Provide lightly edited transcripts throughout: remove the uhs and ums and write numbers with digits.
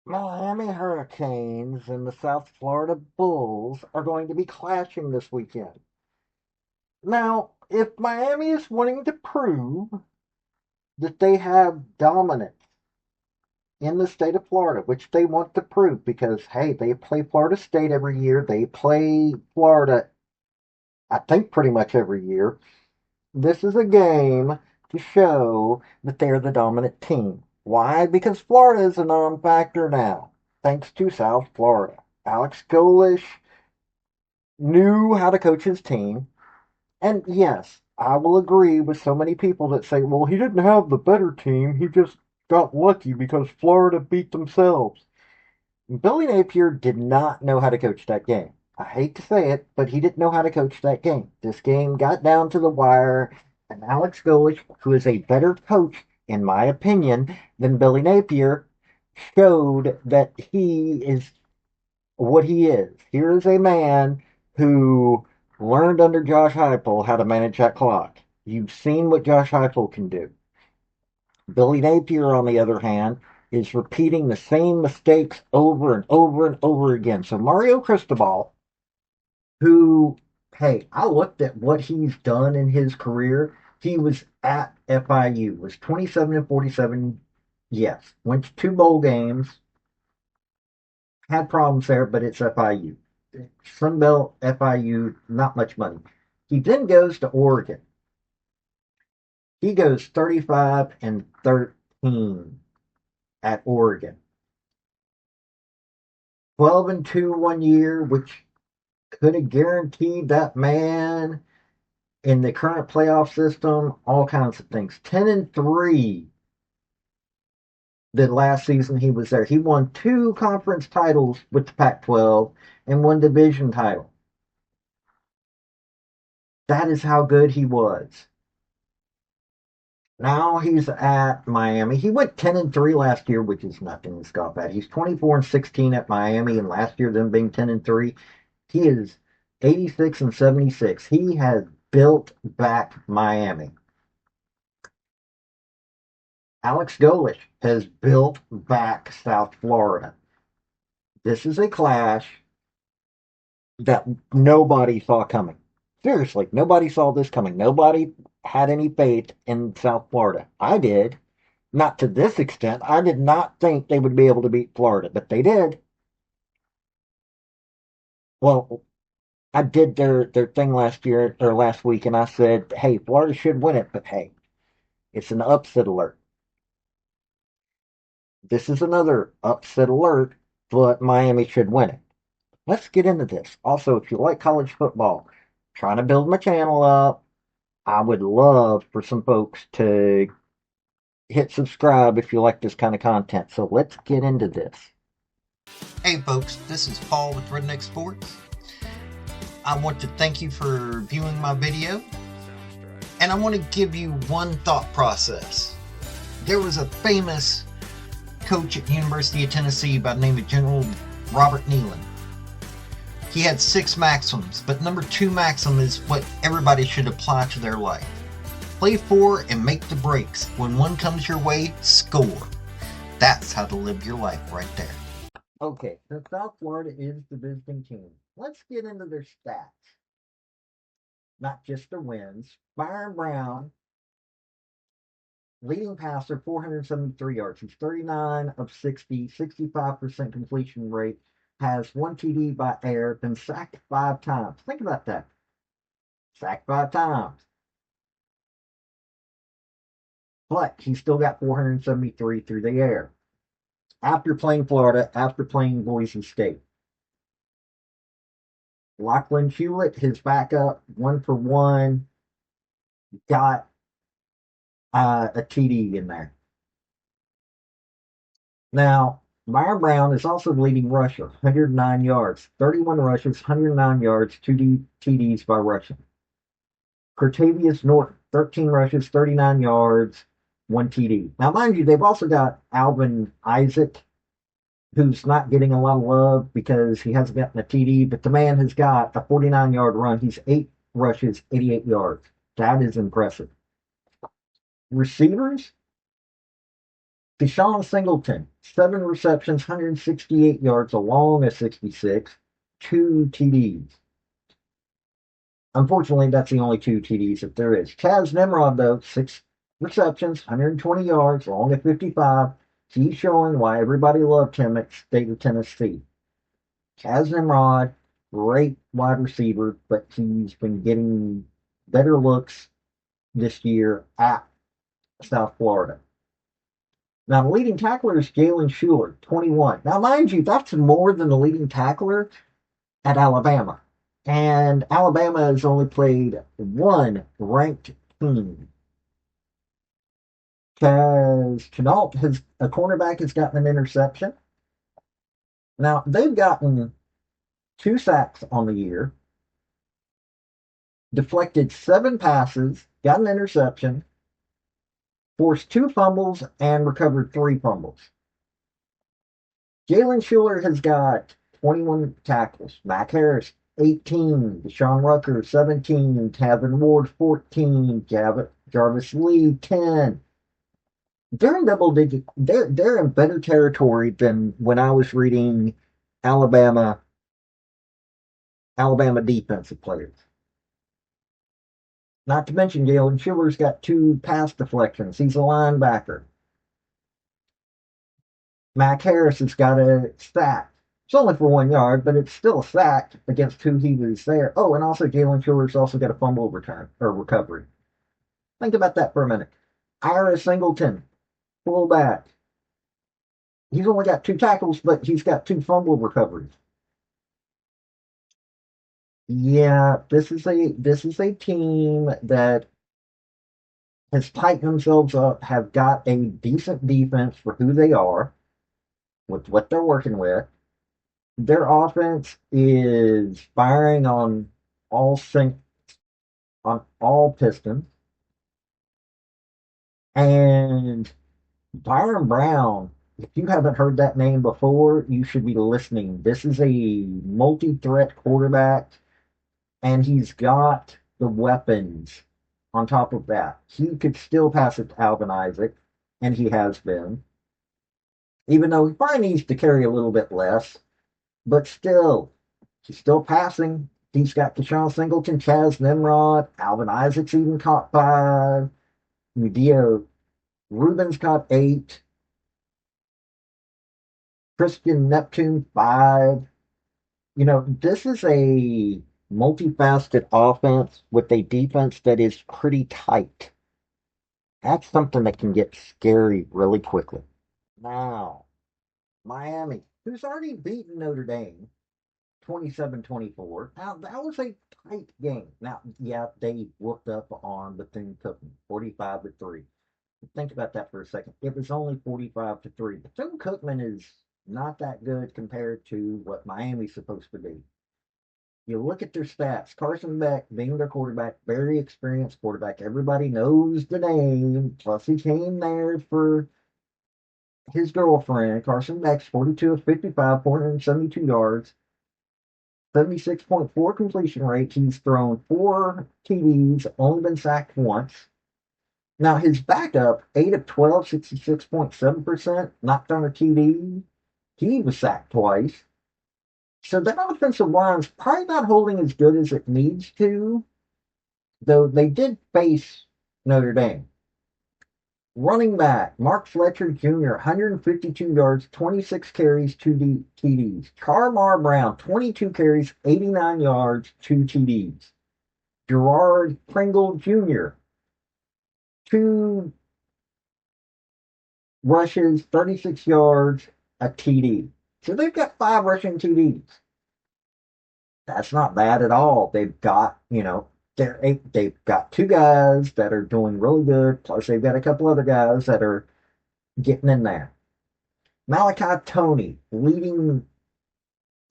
Miami Hurricanes and the South Florida Bulls are going to be clashing this weekend. Now, if Miami is wanting to prove that they have dominance in the state of Florida, which they want to prove because, hey, they play Florida State every year, they play Florida, I think, pretty much every year. This is a game to show that they're the dominant team. Why? Because Florida is a non factor now, thanks to South Florida. Alex Golish knew how to coach his team. And yes, I will agree with so many people that say, well, he didn't have the better team. He just got lucky because Florida beat themselves. Billy Napier did not know how to coach that game. I hate to say it, but he didn't know how to coach that game. This game got down to the wire, and Alex Golish, who is a better coach, in my opinion, than Billy Napier, showed that he is what he is. Here is a man who learned under Josh Heupel how to manage that clock. You've seen what Josh Heupel can do. Billy Napier, on the other hand, is repeating the same mistakes over and over and over again. So Mario Cristobal, who, hey, I looked at what he's done in his career. He was at FIU, was 27 and 47. Yes, went to two bowl games, had problems there, but it's FIU. Sunbelt FIU, not much money. He then goes to Oregon. He goes 35 and 13 at Oregon. 12 and 2 1 year, which could have guaranteed that man in the current playoff system all kinds of things. 10 and 3 the last season he was there. He won two conference titles with the Pac 12 and one division title. That is how good he was. Now he's at Miami. He went 10 and 3 last year, which is nothing to scoff at. He's 24 and 16 at Miami, and last year them being 10 and 3. He is 86 and 76. He has built back Miami. Alex Golish has built back South Florida. This is a clash that nobody saw coming. Seriously, nobody saw this coming. Nobody had any faith in South Florida. I did. Not to this extent. I did not think they would be able to beat Florida, but they did. Well, I did their thing last year or last week, and I said, hey, Florida should win it, but hey, it's an upset alert. This is another upset alert, but Miami should win it. Let's get into this. Also, if you like college football, trying to build my channel up, I would love for some folks to hit subscribe if you like this kind of content. So let's get into this. Hey folks, this is Paul with Redneck Sports. I want to thank you for viewing my video, and I want to give you one thought process. There was a famous coach at the University of Tennessee by the name of General Robert Nealon. He had 6 maxims, but number 2 maxim is what everybody should apply to their life. Play for and make the breaks. When one comes your way, score. That's how to live your life right there. Okay, so South Florida is the visiting team. Let's get into their stats, not just their wins. Byron Brown, leading passer, 473 yards. He's 39 of 60, 65% completion rate, has 1 TD by air, been sacked 5 times. Think about that. Sacked 5 times. But he still got 473 through the air. After playing Florida, after playing Boise State. Lachlan Hewlett, his backup, 1 for 1, got a TD in there. Now, Myron Brown is also the leading rusher, 109 yards, 31 rushes, 109 yards, 2 TDs by rushing. Cortavious Norton, 13 rushes, 39 yards, 1 TD. Now, mind you, they've also got Alvin Isaac, who's not getting a lot of love because he hasn't gotten a TD, but the man has got a 49-yard run. He's 8 rushes, 88 yards. That is impressive. Receivers, Deshaun Singleton, 7 receptions, 168 yards along a 66, 2 TDs. Unfortunately, that's the only 2 TDs that there is. Chaz Nimrod, though, 6 receptions, 120 yards, along at 55. He's showing why everybody loved him at State of Tennessee. Chaz Nimrod, great wide receiver, but he's been getting better looks this year at South Florida. Now, the leading tackler is Jalen Schuler, 21. Now, mind you, that's more than the leading tackler at Alabama. And Alabama has only played one ranked team. Because Chenault has, a cornerback, has gotten an interception. Now, they've gotten 2 sacks on the year, deflected 7 passes, got an interception, forced 2 fumbles, and recovered 3 fumbles. Jalen Schuler has got 21 tackles. Mac Harris, 18. Deshaun Rucker, 17. Tavin Ward, 14. Jarvis Lee, 10. They're in double digit. They're in better territory than when I was reading Alabama defensive players. Not to mention Jalen Schuler's got 2 pass deflections. He's a linebacker. Mac Harris has got a sack. It's only for 1 yard, but it's still a sack against who he was there. Oh, and also Jalen Schuler's also got a fumble return or recovery. Think about that for a minute. Ira Singleton, fullback. He's only got 2 tackles, but he's got 2 fumble recoveries. Yeah, this is a team that has tightened themselves up, have got a decent defense for who they are, with what they're working with. Their offense is firing on all pistons. And Byron Brown, if you haven't heard that name before, you should be listening. This is a multi-threat quarterback, and he's got the weapons on top of that. He could still pass it to Alvin Isaac, and he has been. Even though he probably needs to carry a little bit less, but still, he's still passing. He's got Deshaun Singleton, Chaz Nimrod, Alvin Isaac's even caught 5. Medea Rubens caught 8. Christian Neptune 5. This is a multifaceted offense with a defense that is pretty tight. That's something that can get scary really quickly. Now, Miami, who's already beaten Notre Dame 27-24. Now, that was a tight game. Now, yeah, they whooped up on Bethune-Cookman 45-3. Think about that for a second. It was only 45-3. Bethune-Cookman is not that good compared to what Miami's supposed to be. You look at their stats. Carson Beck being their quarterback, very experienced quarterback. Everybody knows the name. Plus, he came there for his girlfriend. Carson Beck's 42 of 55, 472 yards, 76.4 completion rate. He's thrown 4 TDs, only been sacked once. Now, his backup, 8 of 12, 66.7%, not thrown a TD. He was sacked twice. So that offensive line's probably not holding as good as it needs to, though they did face Notre Dame. Running back, Mark Fletcher Jr., 152 yards, 26 carries, 2 TDs. Charmar Brown, 22 carries, 89 yards, 2 TDs. Gerard Pringle Jr., 2 rushes, 36 yards, a TD. So they've got 5 rushing TDs. That's not bad at all. They've got, they've got 2 guys that are doing really good. Plus, they've got a couple other guys that are getting in there. Malachi Tony, leading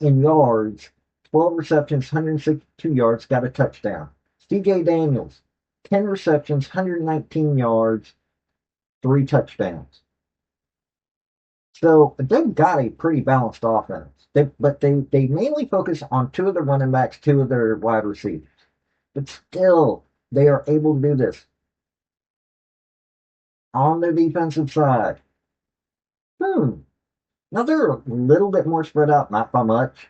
in yards, 12 receptions, 162 yards, got a touchdown. CJ Daniels, 10 receptions, 119 yards, 3 touchdowns. So they've got a pretty balanced offense. But they mainly focus on 2 of their running backs, 2 of their wide receivers. But still, they are able to do this. On their defensive side, Hmm. Now they're a little bit more spread out, not by much.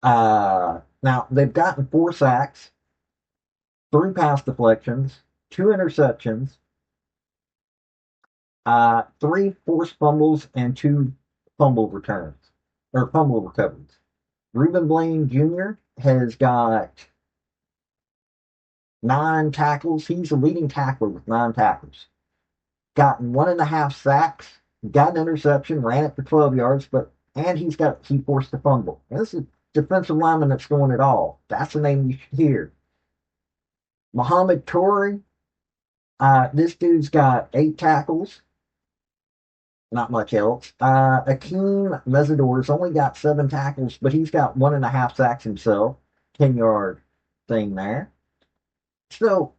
Now they've gotten 4 sacks, 3 pass deflections, 2 interceptions, 3 forced fumbles, and 2 fumble returns or fumble recoveries. Reuben Blaine Jr. has got 9 tackles. He's the leading tackler with 9 tackles. Gotten 1.5 sacks, got an interception, ran it for 12 yards, but and he forced a fumble. This is a defensive lineman that's doing it all. That's the name you should hear. Muhammad Toure, this dude's got 8 tackles, not much else. Akeem Mesidor's only got 7 tackles, but he's got 1.5 sacks himself. 10-yard thing there. So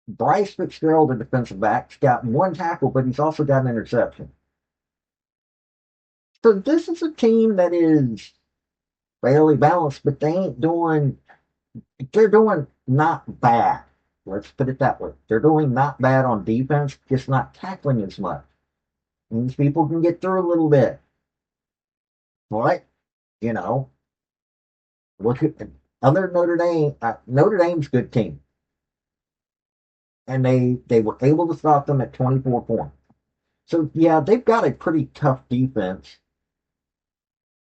Bryce Fitzgerald, the defensive back, has got 1 tackle, but he's also got an interception. So this is a team that is fairly balanced, but they're doing not bad. Let's put it that way. They're doing not bad on defense, just not tackling as much. Means people can get through a little bit. But, you know, look at other Notre Dame. Notre Dame's a good team. And they were able to stop them at 24 points. So, yeah, they've got a pretty tough defense.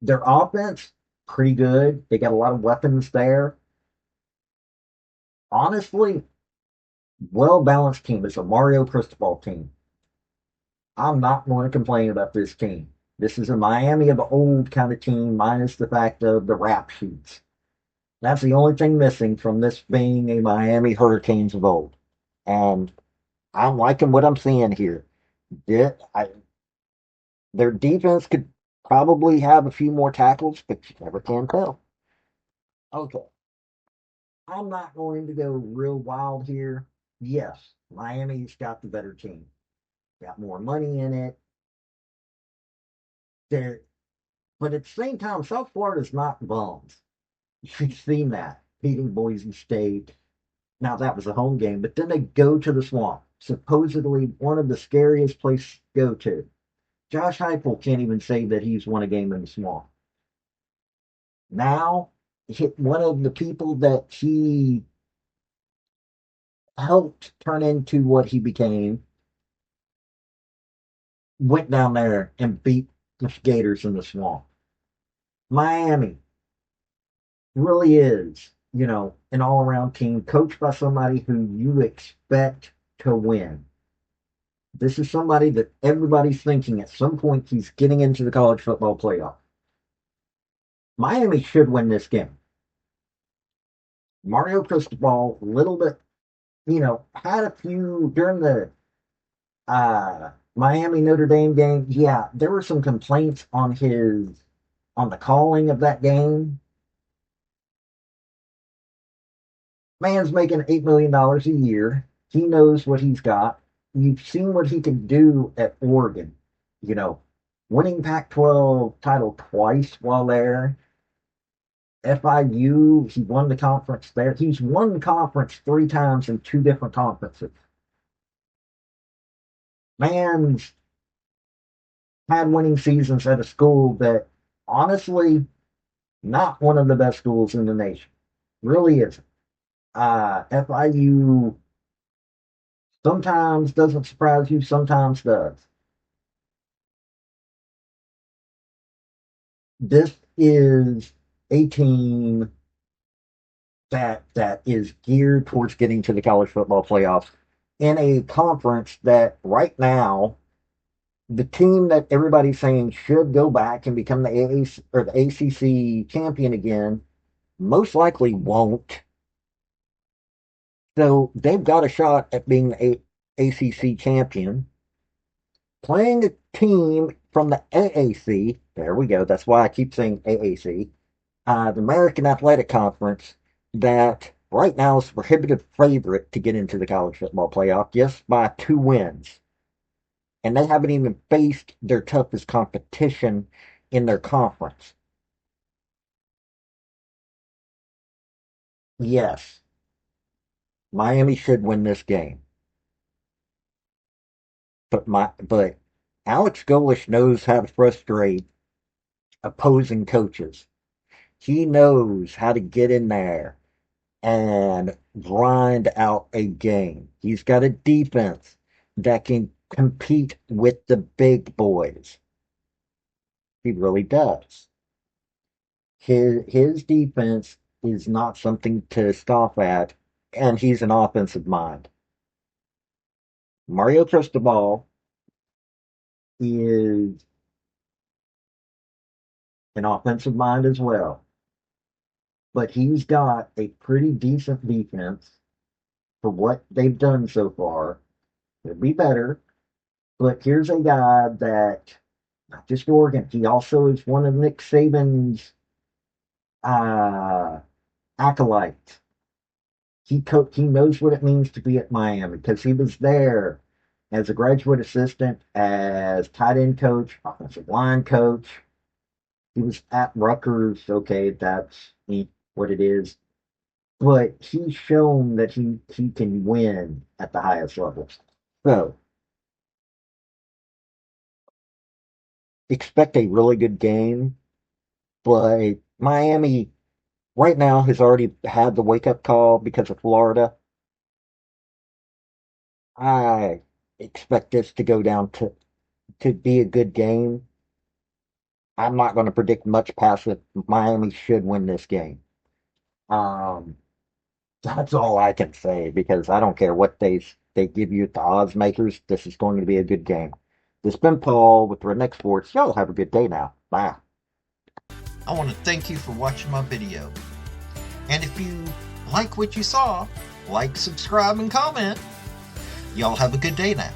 Their offense, pretty good. They got a lot of weapons there. Honestly, well balanced team. It's a Mario Cristobal team. I'm not going to complain about this team. This is a Miami of old kind of team, minus the fact of the rap sheets. That's the only thing missing from this being a Miami Hurricanes of old. And I'm liking what I'm seeing here. Yeah, their defense could probably have a few more tackles, but you never can tell. Okay, I'm not going to go real wild here. Yes, Miami's got the better team, got more money in it. They're, but at the same time, South Florida's not bums. You've seen that beating Boise State. Now that was a home game, but then they go to the swamp. Supposedly one of the scariest places to go to. Josh Heupel can't even say that he's won a game in the swamp. Now, one of the people that he helped turn into what he became went down there and beat the Gators in the swamp. Miami really is, an all around team coached by somebody who you expect to win. This is somebody that everybody's thinking at some point he's getting into the college football playoff. Miami should win this game. Mario Cristobal, a little bit, had a few during the Miami Notre Dame game. Yeah, there were some complaints on the calling of that game. Man's making $8 million a year. He knows what he's got. You've seen what he can do at Oregon. You know, winning Pac-12 title twice while there. FIU, he won the conference there. He's won the conference 3 times in 2 different conferences. Man's had winning seasons at a school that, honestly, not one of the best schools in the nation. Really isn't. FIU sometimes doesn't surprise you, sometimes does. This is a team that is geared towards getting to the college football playoffs in a conference that right now the team that everybody's saying should go back and become the AAC or the ACC champion again most likely won't. So they've got a shot at being the ACC champion, playing a team from the AAC. There we go. That's why I keep saying AAC, the American Athletic Conference, that right now is a prohibitive favorite to get into the college football playoff just by 2 wins. And they haven't even faced their toughest competition in their conference. Yes, Miami should win this game. But Alex Golish knows how to frustrate opposing coaches. He knows how to get in there and grind out a game. He's got a defense that can compete with the big boys. He really does. His defense is not something to scoff at, and he's an offensive mind. Mario Cristobal is an offensive mind as well, but he's got a pretty decent defense for what they've done so far. It'll be better, but here's a guy that not just Oregon. He also is one of Nick Saban's uh, acolytes. He knows what it means to be at Miami because he was there as a graduate assistant, as tight end coach, offensive line coach. He was at Rutgers. Okay, that's what it is. But he's shown that he can win at the highest levels. So expect a really good game. But Miami right now has already had the wake up call because of Florida. I expect this to go down to be a good game. I'm not going to predict much past it. Miami should win this game. Um, that's all I can say because I don't care what they give you at the odds makers. This is going to be a good game. This has been Paul with Redneck Sports. Y'all have a good day now. Bye. I want to thank you for watching my video. And if you like what you saw, like, subscribe, and comment. Y'all have a good day now.